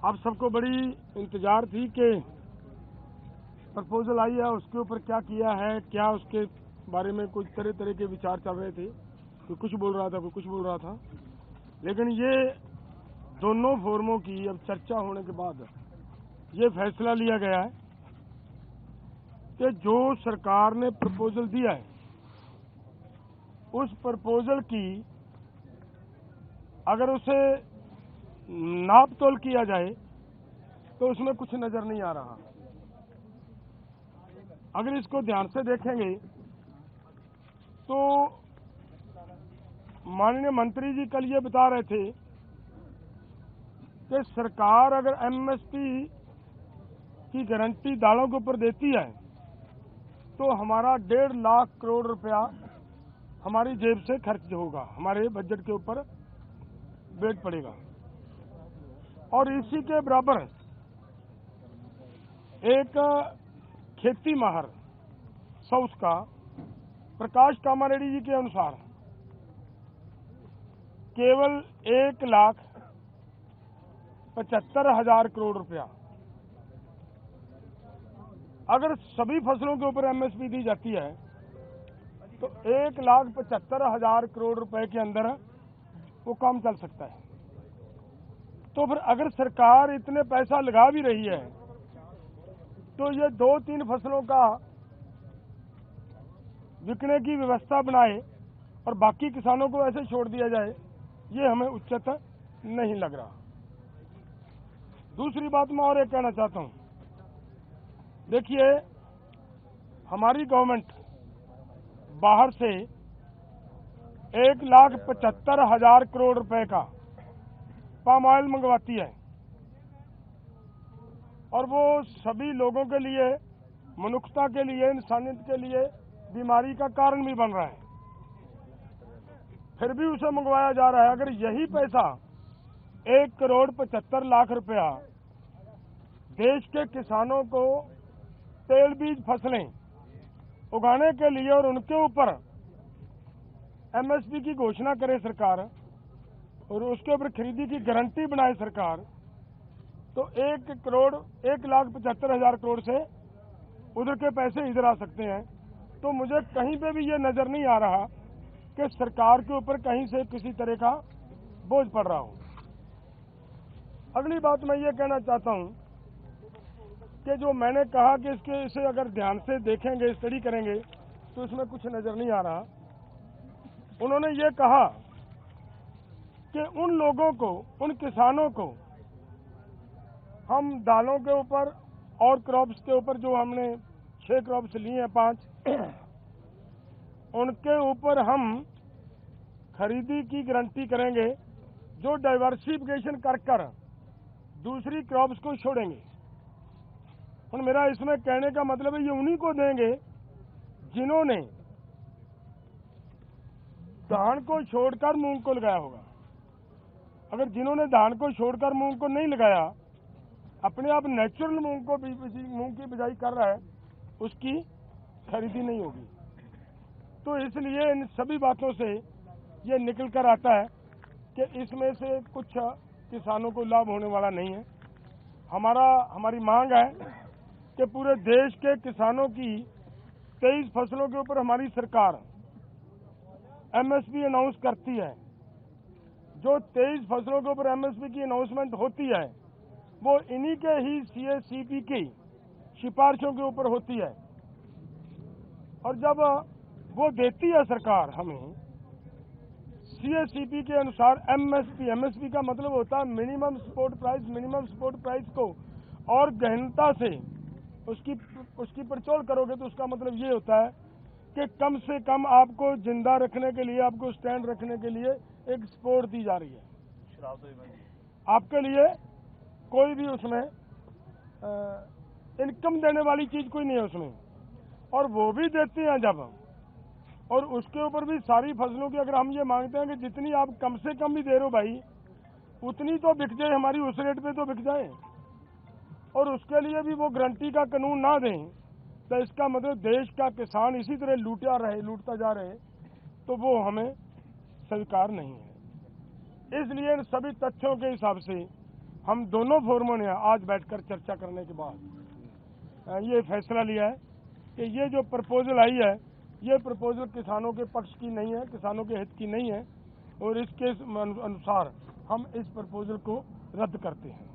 आप सबको बड़ी इंतजार थी कि प्रपोजल आई है, उसके ऊपर क्या किया है, क्या उसके बारे में कुछ तरह तरह के विचार चल रहे थे। कोई कुछ बोल रहा था, कोई कुछ बोल रहा था। लेकिन ये दोनों फोरमों की अब चर्चा होने के बाद ये फैसला लिया गया है कि जो सरकार ने प्रपोजल दिया है उस प्रपोजल की अगर उसे नाप तोल किया जाए तो उसमें कुछ नजर नहीं आ रहा। अगर इसको ध्यान से देखेंगे तो माननीय मंत्री जी कल ये बता रहे थे कि सरकार अगर एमएसपी की गारंटी दालों के ऊपर देती है तो हमारा 1.5 लाख करोड़ रुपया हमारी जेब से खर्च होगा, हमारे बजट के ऊपर वेट पड़ेगा। और इसी के बराबर एक खेती माहर साउथ का प्रकाश कामारेड्डी जी के अनुसार केवल 1,75,000 करोड़ रुपया अगर सभी फसलों के ऊपर एमएसपी दी जाती है तो 1,75,000 करोड़ रुपए के अंदर वो काम चल सकता है। तो फिर अगर सरकार इतने पैसा लगा भी रही है तो ये 2-3 फसलों का बिकने की व्यवस्था बनाए और बाकी किसानों को ऐसे छोड़ दिया जाए, ये हमें उचित नहीं लग रहा। दूसरी बात मैं और एक कहना चाहता हूं, देखिए हमारी गवर्नमेंट बाहर से 1,75,000 करोड़ रुपए का पाम ऑयल मंगवाती है और वो सभी लोगों के लिए, मनुष्यता के लिए, इंसानियत के लिए बीमारी का कारण भी बन रहा है, फिर भी उसे मंगवाया जा रहा है। अगर यही पैसा 1,75,00,000 रुपया देश के किसानों को तेल बीज फसलें उगाने के लिए और उनके ऊपर एमएसपी की घोषणा करे सरकार और उसके ऊपर खरीदी की गारंटी बनाए सरकार, तो 1,75,000 करोड़ से उधर के पैसे इधर आ सकते हैं। तो मुझे कहीं पे भी ये नजर नहीं आ रहा कि सरकार के ऊपर कहीं से किसी तरह का बोझ पड़ रहा हो। अगली बात मैं ये कहना चाहता हूं कि जो मैंने कहा कि इसे अगर ध्यान से देखेंगे, स्टडी करेंगे तो इसमें कुछ नजर नहीं आ रहा। उन्होंने ये कहा कि उन लोगों को, उन किसानों को हम दालों के ऊपर और क्रॉप्स के ऊपर जो हमने 6 क्रॉप्स लिए हैं 5 उनके ऊपर हम खरीदी की गारंटी करेंगे जो डाइवर्सिफिकेशन कर दूसरी क्रॉप्स को छोड़ेंगे। और मेरा इसमें कहने का मतलब है ये उन्हीं को देंगे जिन्होंने धान को छोड़कर मूंग को लगाया होगा। अगर जिन्होंने धान को छोड़कर मूंग को नहीं लगाया, अपने आप नेचुरल मूंग की बिजाई कर रहा है, उसकी खरीदी नहीं होगी। तो इसलिए इन सभी बातों से ये निकल कर आता है कि इसमें से कुछ किसानों को लाभ होने वाला नहीं है। हमारी मांग है कि पूरे देश के किसानों की 23 फसलों के ऊपर हमारी सरकार एमएसपी अनाउंस करती है। जो 23 फसलों के ऊपर एमएसपी की अनाउंसमेंट होती है वो इन्हीं के ही सीएसीपी की सिफारिशों के ऊपर होती है। और जब वो देती है सरकार हमें सीएसीपी के अनुसार एमएसपी का मतलब होता है मिनिमम सपोर्ट प्राइस को और गहनता से उसकी पड़चोल करोगे तो उसका मतलब ये होता है कि कम से कम आपको जिंदा रखने के लिए, आपको स्टैंड रखने के लिए एक सपोर्ट दी जा रही है। आपके लिए कोई भी उसमें इनकम देने वाली चीज कोई नहीं है उसमें, और वो भी देते हैं जब, और उसके ऊपर भी सारी फसलों की अगर हम ये मांगते हैं कि जितनी आप कम से कम भी दे रहे हो भाई उतनी तो बिक जाए, हमारी उस रेट पे तो बिक जाए, और उसके लिए भी वो गारंटी का कानून ना दें तो इसका मतलब देश का किसान इसी तरह लूटता जा रहे, तो वो हमें स्वीकार नहीं है। इसलिए इन सभी तथ्यों के हिसाब से हम दोनों फोरमों ने आज बैठकर चर्चा करने के बाद ये फैसला लिया है कि ये जो प्रपोजल आई है, ये प्रपोजल किसानों के पक्ष की नहीं है, किसानों के हित की नहीं है, और इसके अनुसार हम इस प्रपोजल को रद्द करते हैं।